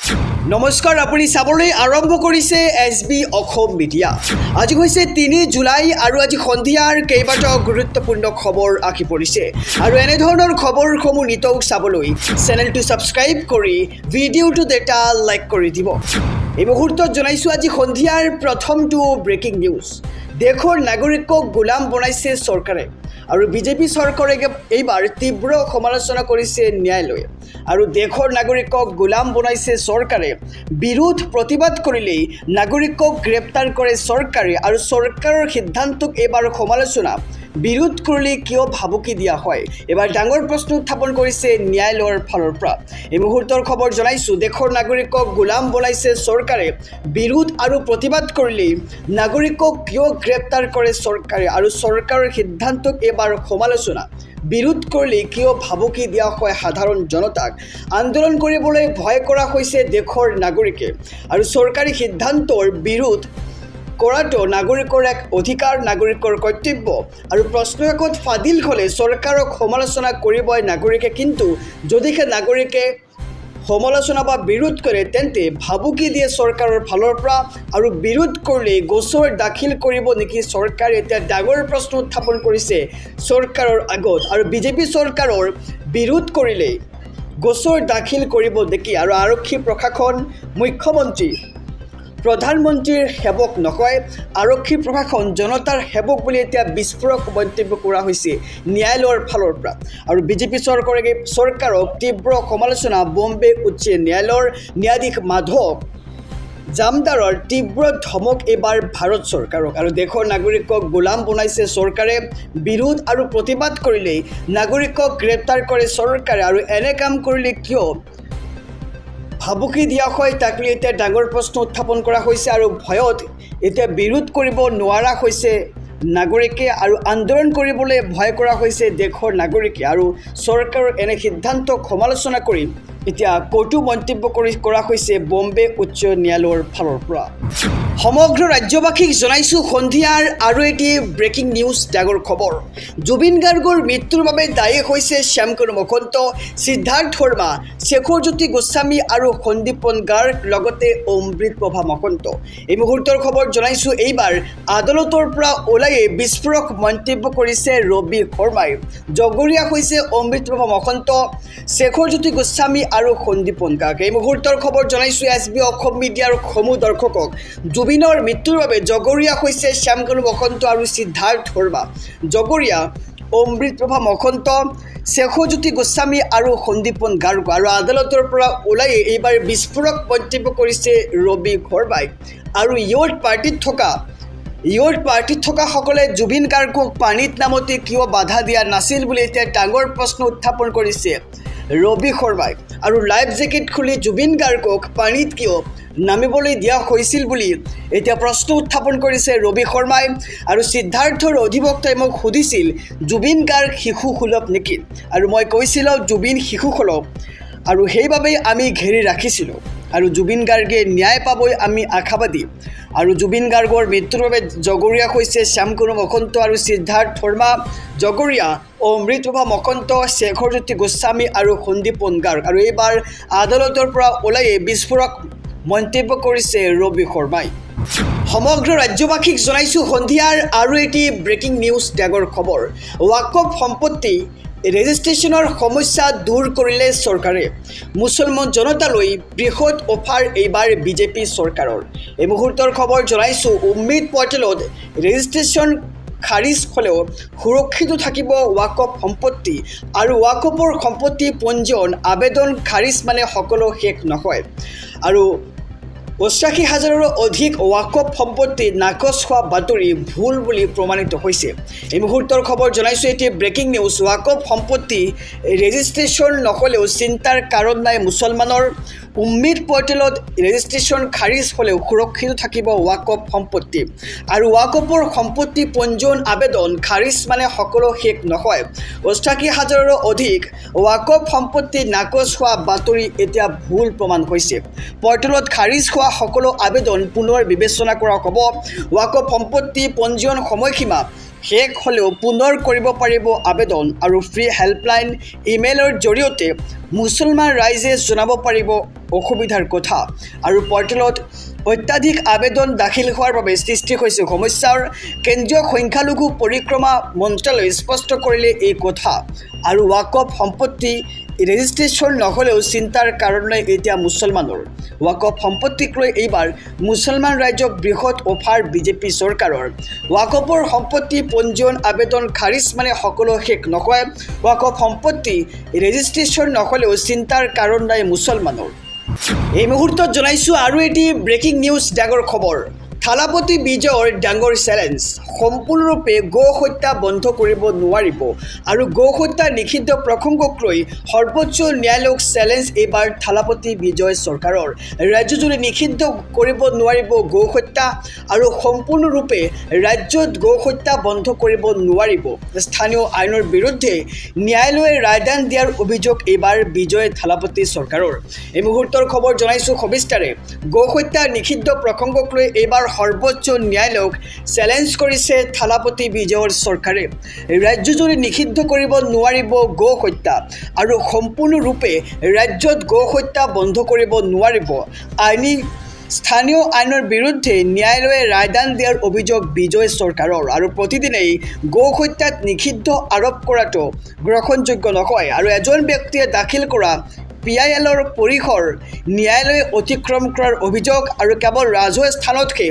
নমস্কাৰ, আপুনি চাবলৈ আৰম্ভ কৰিছে SB অসম মিডিয়া। আজি হৈছে 3 জুলাই আৰু আজি সন্ধিয়াৰ কেইবাটাও গুৰুত্বপূৰ্ণ খবৰ আহি পৰিছে আৰু এনেধৰণৰ খবৰসমূহ নিতৌ চাবলৈ চেনেলটো ছাবস্ক্ৰাইব কৰি ভিডিঅ'টো এটা লাইক কৰি দিব। এই মুহূৰ্তত জনাইছোঁ আজি সন্ধিয়াৰ প্ৰথমটো ব্ৰেকিং নিউজ। দেশৰ নাগৰিকক গোলাম বনাইছে চৰকাৰে আৰু বিজেপি চৰকাৰে এইবাৰ তীব্ৰ সমালোচনা কৰিছে ন্যায়ালয়ে আৰু দেশৰ নাগৰিকক গোলাম বনাইছে চৰকাৰে। বিৰোধ প্ৰতিবাদ কৰিলেই নাগৰিকক গ্ৰেপ্তাৰ কৰে চৰকাৰে আৰু চৰকাৰৰ সিদ্ধান্তক এইবাৰ সমালোচনা। বিৰোধ কৰিলে কিয় ভাবুকি দিয়া হয়, এবাৰ ডাঙৰ প্ৰশ্ন উত্থাপন কৰিছে ন্যায়ালয়ৰ ফালৰ পৰা। এই মুহূৰ্তৰ খবৰ জনাইছোঁ, দেশৰ নাগৰিকক গোলাম বনাইছে চৰকাৰে। বিৰোধ আৰু প্ৰতিবাদ কৰিলেই নাগৰিকক কিয় গ্ৰেপ্তাৰ কৰে চৰকাৰে আৰু চৰকাৰৰ সিদ্ধান্তক এইবাৰ সমালোচনা। বিৰোধ কৰিলে কিয় ভাবুকি দিয়া হয় সাধাৰণ জনতাক। আন্দোলন কৰিবলৈ ভয় কৰা হৈছে দেশৰ নাগৰিকে আৰু চৰকাৰী সিদ্ধান্তৰ বিৰোধ কৰাটো নাগৰিকৰ এক অধিকাৰ, নাগৰিকৰ কৰ্তব্য আৰু প্ৰশ্নকাকত ফাদিল হ'লে চৰকাৰক সমালোচনা কৰিবই নাগৰিকে, কিন্তু যদিহে নাগৰিকে সমালোচনা বা বিৰোধ কৰে তেন্তে ভাবুকি দিয়ে চৰকাৰৰ ফালৰ পৰা আৰু বিৰোধ কৰিলে গোচৰ দাখিল কৰিব নেকি চৰকাৰে। এতিয়া ডাঙৰ প্ৰশ্ন উত্থাপন কৰিছে চৰকাৰৰ আগত আৰু বিজেপি চৰকাৰৰ বিৰোধ কৰিলে গোচৰ দাখিল কৰিব নেকি আৰু আৰক্ষী প্ৰশাসন মুখ্যমন্ত্ৰী প্ৰধানমন্ত্ৰীৰ সেৱক নকয়, আৰক্ষী প্ৰশাসন জনতাৰ সেৱক বুলি এতিয়া বিস্ফোৰক মন্তব্য কৰা হৈছে ন্যায়ালয়ৰ ফালৰ পৰা আৰু বিজেপি চৰকাৰক তীব্ৰ সমালোচনা। বম্বে উচ্চ ন্যায়ালয়ৰ ন্যায়াধীশ মাধৱ জামদাৰৰ তীব্ৰ ধমক এইবাৰ ভাৰত চৰকাৰক আৰু দেশৰ নাগৰিকক গোলাম বনাইছে চৰকাৰে। বিৰোধ আৰু প্ৰতিবাদ কৰিলেই নাগৰিকক গ্ৰেপ্তাৰ কৰে চৰকাৰে আৰু এনে কাম কৰিলে কিয় ভাবুকি দিয়া হয়, তাক লৈ এতিয়া ডাঙৰ প্ৰশ্ন উত্থাপন কৰা হৈছে আৰু ভয়ত এতিয়া বিৰোধ কৰিব নোৱাৰা হৈছে নাগৰিকে আৰু আন্দোলন কৰিবলৈ ভয় কৰা হৈছে দেশৰ নাগৰিকে আৰু চৰকাৰৰ এনে সিদ্ধান্তক সমালোচনা কৰি এতিয়া কটু মন্তব্য কৰা হৈছে বম্বে উচ্চ ন্যায়ালয়ৰ ফালৰ পৰা। সমগ্ৰ ৰাজ্যবাসীক জনাইছোঁ সন্ধিয়াৰ আৰু এটি ব্ৰেকিং নিউজ, ডাঙৰ খবৰ। জুবিন গাৰ্গৰ মৃত্যুৰ বাবে দায়ী হৈছে শ্যামকানু মহন্ত, সিদ্ধাৰ্থ শৰ্মা, শেখৰজ্যোতি গোস্বামী আৰু সন্দীপন গাৰ্গ, লগতে অমৃতপ্ৰভা মহন্ত। এই মুহূৰ্তৰ খবৰ জনাইছোঁ, এইবাৰ আদালতৰ পৰা ওলাইয়ে বিস্ফোৰক মন্তব্য কৰিছে ৰবি শৰ্মাই। জগৰীয়া হৈছে অমৃতপ্ৰভা মহন্ত, শেখৰজ্যোতি গোস্বামী আৰু সন্দীপন গাৰ্গ। এই মুহূৰ্তৰ খবৰ জনাইছোঁ SB অসম মিডিয়াৰ সমূহ দৰ্শকক। জুবিনৰ মৃত্যুৰ বাবে জগৰীয়া হৈছে শ্যামকানু মহন্ত আৰু সিদ্ধাৰ্থ শৰ্মা। জগৰীয়া অমৃতপ্ৰভা মহন্ত, শেখৰজ্যোতি গোস্বামী আৰু সন্দীপন গাৰ্গ আৰু আদালতৰ পৰা ওলাই এইবাৰ বিস্ফোৰক মন্তব্য কৰিছে ৰবি শৰ্মাই আৰু ইয়ৰ পাৰ্টিত থকাসকলে জুবিন গাৰ্গক পানীত নামতে কিয় বাধা দিয়া নাছিল বুলি এতিয়া ডাঙৰ প্ৰশ্ন উত্থাপন কৰিছে ৰবি শৰ্মাই আৰু লাইফ জেকেট খুলি জুবিন গাৰ্গক পানীত কিয় নামিবলৈ দিয়া হৈছিল বুলি এতিয়া প্ৰশ্ন উত্থাপন কৰিছে ৰবি শৰ্মাই আৰু সিদ্ধাৰ্থৰ অধিবক্তাই মোক সুধিছিল জুবিন গাৰ্গ শিশুসুলভ নেকি আৰু মই কৈছিলোঁ জুবিন শিশুসুলভ আৰু সেইবাবেই আমি ঘেৰি ৰাখিছিলোঁ আৰু জুবিন গাৰ্গে ন্যায় পাবই আমি আশাবাদী আৰু জুবিন গাৰ্গৰ মৃত্যুৰ বাবে জগৰীয়া হৈছে শ্যামকানু মহন্ত আৰু সিদ্ধাৰ্থ শৰ্মা। জগৰীয়া অমৃতপ্ৰভা মহন্ত, শেখৰজ্যোতি গোস্বামী আৰু সন্দীপন গাৰ্গ আৰু এইবাৰ আদালতৰ পৰা ওলাইয়ে বিস্ফোৰক মন্তব্য কৰিছে ৰবি শৰ্মাই। সমগ্ৰ ৰাজ্যবাসীক জনাইছোঁ সন্ধিয়াৰ আৰু এটি ব্ৰেকিং নিউজ, ডাঙৰ খবৰ। ৱাকফ সম্পত্তি ৰেজিষ্ট্ৰেশ্যনৰ সমস্যা দূৰ কৰিলে চৰকাৰে। মুছলমান জনতালৈ বৃহৎ অফাৰ এইবাৰ বিজেপি চৰকাৰৰ। এই মুহূৰ্তৰ খবৰ জনাইছোঁ, উম্মিদ পৰ্টেলত ৰেজিষ্ট্ৰেশ্যন খাৰিজ হ'লেও সুৰক্ষিত থাকিব ৱাকফ সম্পত্তি আৰু ৱাকফৰ সম্পত্তি পঞ্জীয়ন আবেদন খাৰিজ মানে সকলো শেষ নহয় আৰু ৮৮,০০০ৰো অধিক ৱাকফ সম্পত্তি নাকচ হোৱা বাতৰি ভুল বুলি প্ৰমাণিত হৈছে। এই মুহূৰ্তৰ খবৰ জনাইছোঁ, এটি ব্ৰেকিং নিউজ। ৱাকফ সম্পত্তি ৰেজিষ্ট্ৰেশ্যন নহ'লেও চিন্তাৰ কাৰণ নাই মুছলমানৰ। উম্মিদ পৰ্টেলত ৰেজিষ্ট্ৰেশ্যন খাৰিজ হ'লেও সুৰক্ষিত থাকিব ৱাকফ সম্পত্তি আৰু ৱাকফৰ সম্পত্তি পঞ্জীয়ন আবেদন খাৰিজ মানে সকলো শেষ নহয়। ৮৮,০০০ৰো অধিক ৱাকফ সম্পত্তি নাকচ হোৱা বাতৰি এতিয়া ভুল প্ৰমাণ হৈছে। পৰ্টেলত খাৰিজ হোৱা সকলো আবেদন পুনৰ বিবেচনা কৰা হ'ব। ৱাকফ সম্পত্তি পঞ্জীয়ন সময়সীমা শেষ হ'লেও পুনৰ কৰিব পাৰিব আবেদন আৰু ফ্ৰী হেল্পলাইন ইমেইলৰ জৰিয়তে মুছলমান ৰাইজে জনাব পাৰিব অসুবিধাৰ কথা আৰু পৰ্টেলত অত্যাধিক আবেদন দাখিল হোৱাৰ বাবে সৃষ্টি হৈছে সমস্যাৰ কেন্দ্ৰীয় সংখ্যালঘু পৰিক্ৰমা মন্ত্ৰালয়ে স্পষ্ট কৰিলে এই কথা আৰু ৱাকফ সম্পত্তি ৰেজিষ্ট্ৰেশ্যন নহ'লেও চিন্তাৰ কাৰণ নাই এতিয়া মুছলমানৰ ৱাকফ সম্পত্তিক লৈ এইবাৰ মুছলমান ৰাইজক বৃহৎ অফাৰ বিজেপি চৰকাৰৰ ৱাকফৰ সম্পত্তি পঞ্জীয়ন আবেদন খাৰিজ মানে সকলো শেষ নহয় ৱাকফ সম্পত্তি ৰেজিষ্ট্ৰেশ্যন নহ'লেও চিন্তাৰ কাৰণ নাই মুছলমানৰ এই মুহূৰ্তত জনাইছোঁ আৰু এটি ব্ৰেকিং নিউজ ডাঙৰ খবৰ থালাপতি বিজয়ৰ ডাঙৰ চেলেঞ্জ সম্পূৰ্ণৰূপে গো হত্যা বন্ধ কৰিব নোৱাৰিব আৰু গো হত্যা নিষিদ্ধ প্ৰসংগক লৈ সৰ্বোচ্চ ন্যায়ালয়ক চেলেঞ্জ এইবাৰ থালাপতি বিজয় চৰকাৰৰ ৰাজ্যজুৰি নিষিদ্ধ কৰিব নোৱাৰিব গো হত্যা আৰু সম্পূৰ্ণৰূপে ৰাজ্যত গো হত্যা বন্ধ কৰিব নোৱাৰিব স্থানীয় আইনৰ বিৰুদ্ধে ন্যায়ালয়ে ৰায়দান দিয়াৰ অভিযোগ এইবাৰ বিজয় থালাপতি চৰকাৰৰ এই মুহূৰ্তৰ খবৰ জনাইছোঁ সবিস্তাৰে গো হত্যা নিষিদ্ধ প্ৰসংগক লৈ এইবাৰ সৰ্বোচ্চ ন্যায়ালয়ক চেলেঞ্জ কৰিছে থালাপতি বিজয়ৰ চৰকাৰে ৰাজ্যজুৰি নিষিদ্ধ কৰিব নোৱাৰিব গো হত্যা আৰু সম্পূৰ্ণৰূপে ৰাজ্যত গো হত্যা বন্ধ কৰিব নোৱাৰিব আইনী স্থানীয় আইনৰ বিৰুদ্ধে ন্যায়ালয়ে ৰায়দান দিয়াৰ অভিযোগ বিজয় চৰকাৰৰ আৰু প্ৰতিদিনেই গো হত্যাত নিষিদ্ধ আৰোপ কৰাটো গ্ৰহণযোগ্য নহয় আৰু এজন ব্যক্তিয়ে দাখিল কৰা PILৰ পৰিসৰ ন্যায়ালয়ে অতিক্ৰম কৰাৰ অভিযোগ আৰু কেৱল ৰাজহুৱা স্থানতহে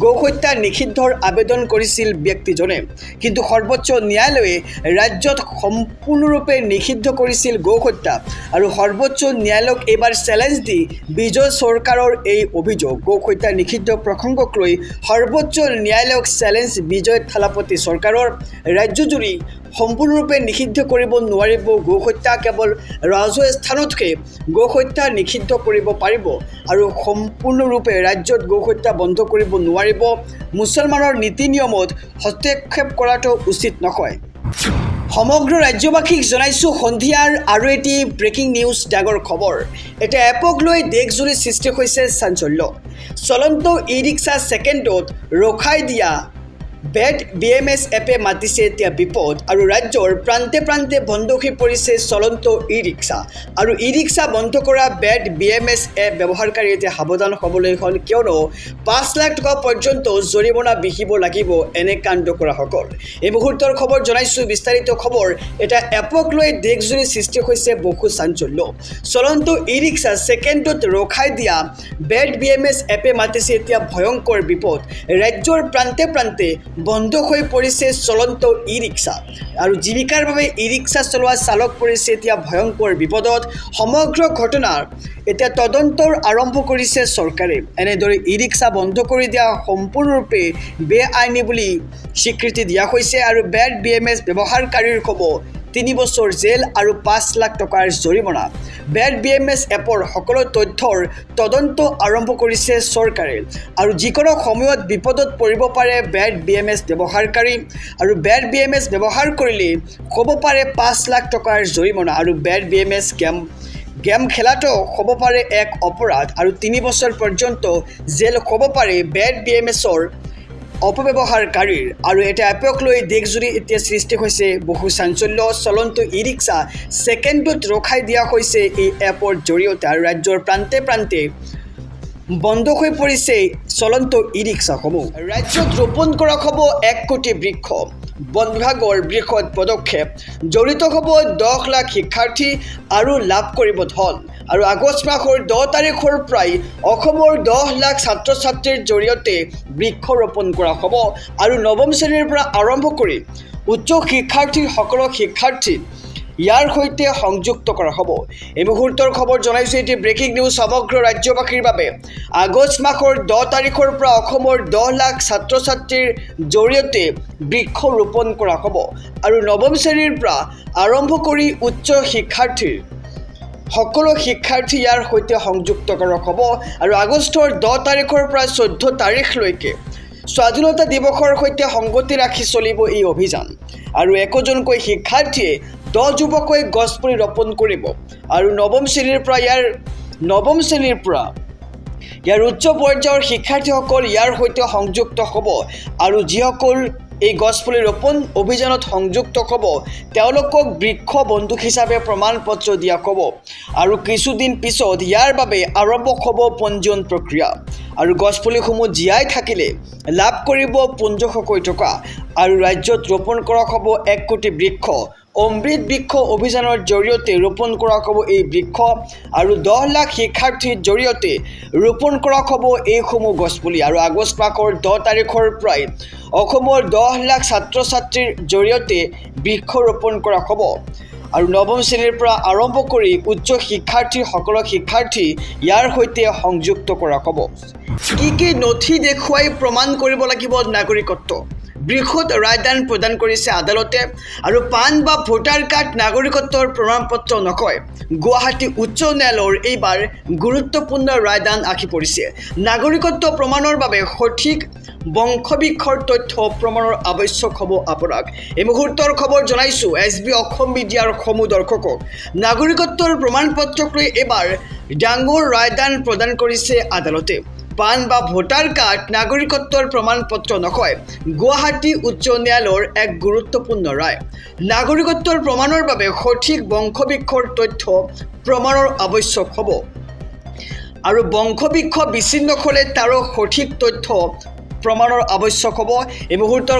গো হত্যা নিষিদ্ধৰ আবেদন কৰিছিল ব্যক্তিজনে কিন্তু সৰ্বোচ্চ ন্যায়ালয়ে ৰাজ্যত সম্পূৰ্ণৰূপে নিষিদ্ধ কৰিছিল গো হত্যা আৰু সৰ্বোচ্চ ন্যায়ালয়ক এইবাৰ চেলেঞ্জ দি বিজয় চৰকাৰৰ এই অভিযোগ গো হত্যা নিষিদ্ধ প্ৰসংগক লৈ সৰ্বোচ্চ ন্যায়ালয়ক চেলেঞ্জ বিজয় থালাপতি চৰকাৰৰ ৰাজ্যজুৰি সম্পূৰ্ণৰূপে নিষিদ্ধ কৰিব নোৱাৰিব গো হত্যা কেৱল ৰাজহুৱা স্থানতহে গো হত্যা নিষিদ্ধ কৰিব পাৰিব আৰু সম্পূৰ্ণৰূপে ৰাজ্যত গো হত্যা বন্ধ কৰিব নোৱাৰিব মুছলমানৰ নীতি নিয়মত হস্তক্ষেপ কৰাটো উচিত নহয় সমগ্ৰ ৰাজ্যবাসীক জনাইছোঁ সন্ধিয়াৰ আৰু এটি ব্ৰেকিং নিউজ ডাঙৰ খবৰ এটা এপক লৈ দেশজুৰি সৃষ্টি হৈছে চাঞ্চল্য চলন্ত ই ৰিক্সা ছেকেণ্ডত ৰখাই দিয়া বেড BMS এপে মাতিছে এতিয়া বিপদ আৰু ৰাজ্যৰ প্ৰান্তে প্ৰান্তে বন্ধ হৈ পৰিছে চলন্ত ই ৰিক্সা আৰু ই ৰিক্সা বন্ধ কৰা বেড BMS এপ ব্যৱহাৰকাৰী এতিয়া সাৱধান হ'বলৈ হ'ল কিয়নো 5 লাখ টকা পৰ্যন্ত জৰিমনা বিহিব লাগিব এনে কাণ্ড কৰাসকল এই মুহূৰ্তৰ খবৰ জনাইছোঁ বিস্তাৰিত খবৰ এটা এপক লৈ দেশজুৰি সৃষ্টি হৈছে বহু চাঞ্চল্য চলন্ত ই ৰিক্সা ছেকেণ্ডত ৰখাই দিয়া বেড BMS এপে মাতিছে এতিয়া ভয়ংকৰ বিপদ ৰাজ্যৰ প্ৰান্তে প্ৰান্তে বন্ধ হৈ পৰিছে চলন্ত ই ৰিক্সা আৰু জীৱিকাৰ বাবে ই ৰিক্সা চলোৱা চালক পৰিছে এতিয়া ভয়ংকৰ বিপদত সমগ্ৰ ঘটনাৰ এতিয়া তদন্তৰ আৰম্ভ কৰিছে চৰকাৰে এনেদৰে ই ৰিক্সা বন্ধ কৰি দিয়া সম্পূৰ্ণৰূপে বেআইনী বুলি স্বীকৃতি দিয়া হৈছে আৰু বেড BMS ব্যৱহাৰকাৰীৰ হ'ব 3 বছৰ জেল আৰু 5 লাখ টকাৰ জৰিমনা বেড BMS এপৰ সকলো তথ্যৰ তদন্ত আৰম্ভ কৰিছে চৰকাৰে আৰু যিকোনো সময়ত বিপদত পৰিব পাৰে বেড BMS ব্যৱহাৰকাৰী আৰু বেড BMS ব্যৱহাৰ কৰিলে হ'ব পাৰে 5 লাখ টকাৰ জৰিমনা আৰু বেড BMS গেম খেলাটো হ'ব পাৰে এক অপৰাধ আৰু 3 বছৰ পৰ্যন্ত জেল হ'ব পাৰে বেড BMSৰ অপব্যৱহাৰকাৰীৰ আৰু এটা এপক লৈ দেশজুৰি এতিয়া সৃষ্টি হৈছে বহু চাঞ্চল্য চলন্ত ই ৰিক্সা ছেকেণ্ডত ৰখাই দিয়া হৈছে এই এপৰ জৰিয়তে আৰু ৰাজ্যৰ প্ৰান্তে প্ৰান্তে বন্ধ হৈ পৰিছে চলন্ত ই ৰিক্সাসমূহ ৰাজ্যত ৰোপণ কৰা হ'ব 1 কোটি বৃক্ষ বন বিভাগৰ বৃহৎ পদক্ষেপ জড়িত হ'ব 10 লাখ শিক্ষাৰ্থী আৰু লাভ কৰিব ধন আৰু আগষ্ট মাহৰ 10 তাৰিখৰ পৰাই অসমৰ 10 লাখ ছাত্ৰ ছাত্ৰীৰ জৰিয়তে বৃক্ষ ৰোপণ কৰা হ'ব আৰু নৱম শ্ৰেণীৰ পৰা আৰম্ভ কৰি উচ্চ শিক্ষাৰ্থীসকলক ইয়াৰ সৈতে সংযুক্ত কৰা হ'ব এই মুহূৰ্তৰ খবৰ জনাইছোঁ এটি ব্ৰেকিং নিউজ সমগ্ৰ ৰাজ্যবাসীৰ বাবে আগষ্ট মাহৰ 10 তাৰিখৰ পৰা অসমৰ 10 লাখ ছাত্ৰ ছাত্ৰীৰ জৰিয়তে বৃক্ষ ৰোপণ কৰা হ'ব আৰু নৱম শ্ৰেণীৰ পৰা আৰম্ভ কৰি উচ্চ শিক্ষাৰ্থীৰ সকলো শিক্ষাৰ্থী ইয়াৰ সৈতে সংযুক্ত কৰা হ'ব আৰু আগষ্টৰ 10 তাৰিখৰ পৰা 14 তাৰিখলৈকে স্বাধীনতা দিৱসৰ সৈতে সংগতি ৰাখি চলিব এই অভিযান আৰু একোজনকৈ শিক্ষাৰ্থীয়ে 10 যুৱকৈ গছপুলি ৰোপণ কৰিব আৰু নৱম শ্ৰেণীৰ পৰা ইয়াৰ উচ্চ পৰ্যায়ৰ শিক্ষাৰ্থীসকল ইয়াৰ সৈতে সংযুক্ত হ'ব আৰু যিসকল এই গছপুলি ৰোপণ অভিযানত সংযুক্ত হ'ব তেওঁলোকক বৃক্ষ বন্দুক হিচাপে প্ৰমাণপত্ৰ দিয়া হ'ব আৰু কিছুদিন পিছত ইয়াৰ বাবে আৰম্ভ হ'ব পঞ্জীয়ন প্ৰক্ৰিয়া আৰু গছপুলিসমূহ জীয়াই থাকিলে লাভ কৰিব 1500 টকা আৰু ৰাজ্যত ৰোপণ কৰা হ'ব 1 কোটি বৃক্ষ অমৃত বৃক্ষ অভিযানৰ জৰিয়তে ৰোপণ কৰা হ'ব এই বৃক্ষ আৰু 10 লাখ শিক্ষাৰ্থীৰ জৰিয়তে ৰোপণ কৰা হ'ব এইসমূহ গছপুলি আৰু আগষ্ট মাহৰ 10 তাৰিখৰ পৰাই অসমৰ 10 লাখ ছাত্ৰ ছাত্ৰীৰ জৰিয়তে বৃক্ষ ৰোপণ কৰা হ'ব আৰু নৱম শ্ৰেণীৰ পৰা আৰম্ভ কৰি উচ্চ শিক্ষাৰ্থীসকলক ইয়াৰ সৈতে সংযুক্ত কৰা হ'ব কি নথি দেখুৱাই প্ৰমাণ কৰিব লাগিব নাগৰিকত্ব বৃহৎ ৰায়দান প্ৰদান কৰিছে আদালতে আৰু পান বা ভোটাৰ কাৰ্ড নাগৰিকত্বৰ প্ৰমাণপত্ৰ নকয় গুৱাহাটী উচ্চ ন্যায়ালয়ৰ এইবাৰ গুৰুত্বপূৰ্ণ ৰায়দান আহি পৰিছে নাগৰিকত্ব প্ৰমাণৰ বাবে সঠিক বংশবিক্ষৰ তথ্য প্ৰমাণৰ আৱশ্যক হ'ব আপোনাক এই মুহূৰ্তৰ খবৰ জনাইছোঁ SB অসম মিডিয়াৰ সমূহ দৰ্শকক নাগৰিকত্বৰ প্ৰমাণপত্ৰক লৈ এবাৰ ডাঙৰ ৰায়দান প্ৰদান কৰিছে আদালতে পান বা ভোটাৰ কাৰ্ড নাগৰিকত্বৰ প্ৰমাণপত্ৰ নকয় গুৱাহাটী উচ্চ ন্যায়ালয়ৰ এক গুৰুত্বপূৰ্ণ ৰায় নাগৰিকত্বৰ প্ৰমাণৰ বাবে সঠিক বংশবিক্ষৰ তথ্য প্ৰমাণৰ আৱশ্যক হ'ব আৰু বংশবিক্ষ বিচ্ছিন্ন হ'লে তাৰো সঠিক তথ্য প্ৰমাণৰ আৱশ্যক হ'ব এই মুহূৰ্তৰ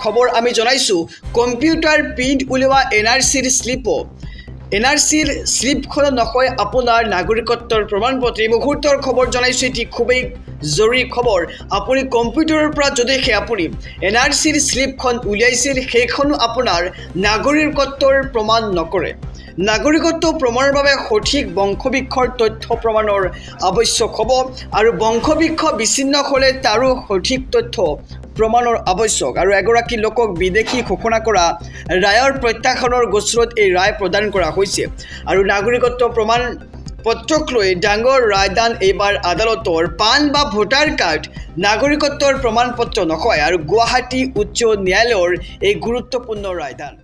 খবৰ আমি জনাইছোঁ কম্পিউটাৰ প্ৰিণ্ট উলিওৱা NRCৰ শ্লিপখন নকয় আপোনাৰ নাগৰিকত্বৰ প্ৰমাণপত্ৰ এই মুহূৰ্তৰ খবৰ জনাইছোঁ এটি খুবেই জৰুৰী খবৰ আপুনি কম্পিউটাৰৰ পৰা যদিহে আপুনি NRCৰ শ্লিপখন উলিয়াইছিল সেইখনো আপোনাৰ নাগৰিকত্বৰ প্ৰমাণ নকৰে নাগৰিকত্ব প্ৰমাণৰ বাবে সঠিক বংশবিক্ষৰ তথ্য প্ৰমাণৰ আৱশ্যক হ'ব আৰু বংশবিক্ষ বিচ্ছিন্ন হ'লে তাৰো সঠিক তথ্য প্ৰমাণৰ আৱশ্যক আৰু এগৰাকী লোকক বিদেশী ঘোষণা কৰা ৰায়ৰ প্ৰত্যাখ্যানৰ গোচৰত এই ৰায় প্ৰদান কৰা হৈছে আৰু নাগৰিকত্ব প্ৰমাণ পত্ৰক লৈ ডাঙৰ ৰায়দান এইবাৰ আদালতৰ পান বা ভোটাৰ কাৰ্ড নাগৰিকত্বৰ প্ৰমাণপত্ৰ নকয় আৰু গুৱাহাটী উচ্চ ন্যায়ালয়ৰ এই গুৰুত্বপূৰ্ণ ৰায়দান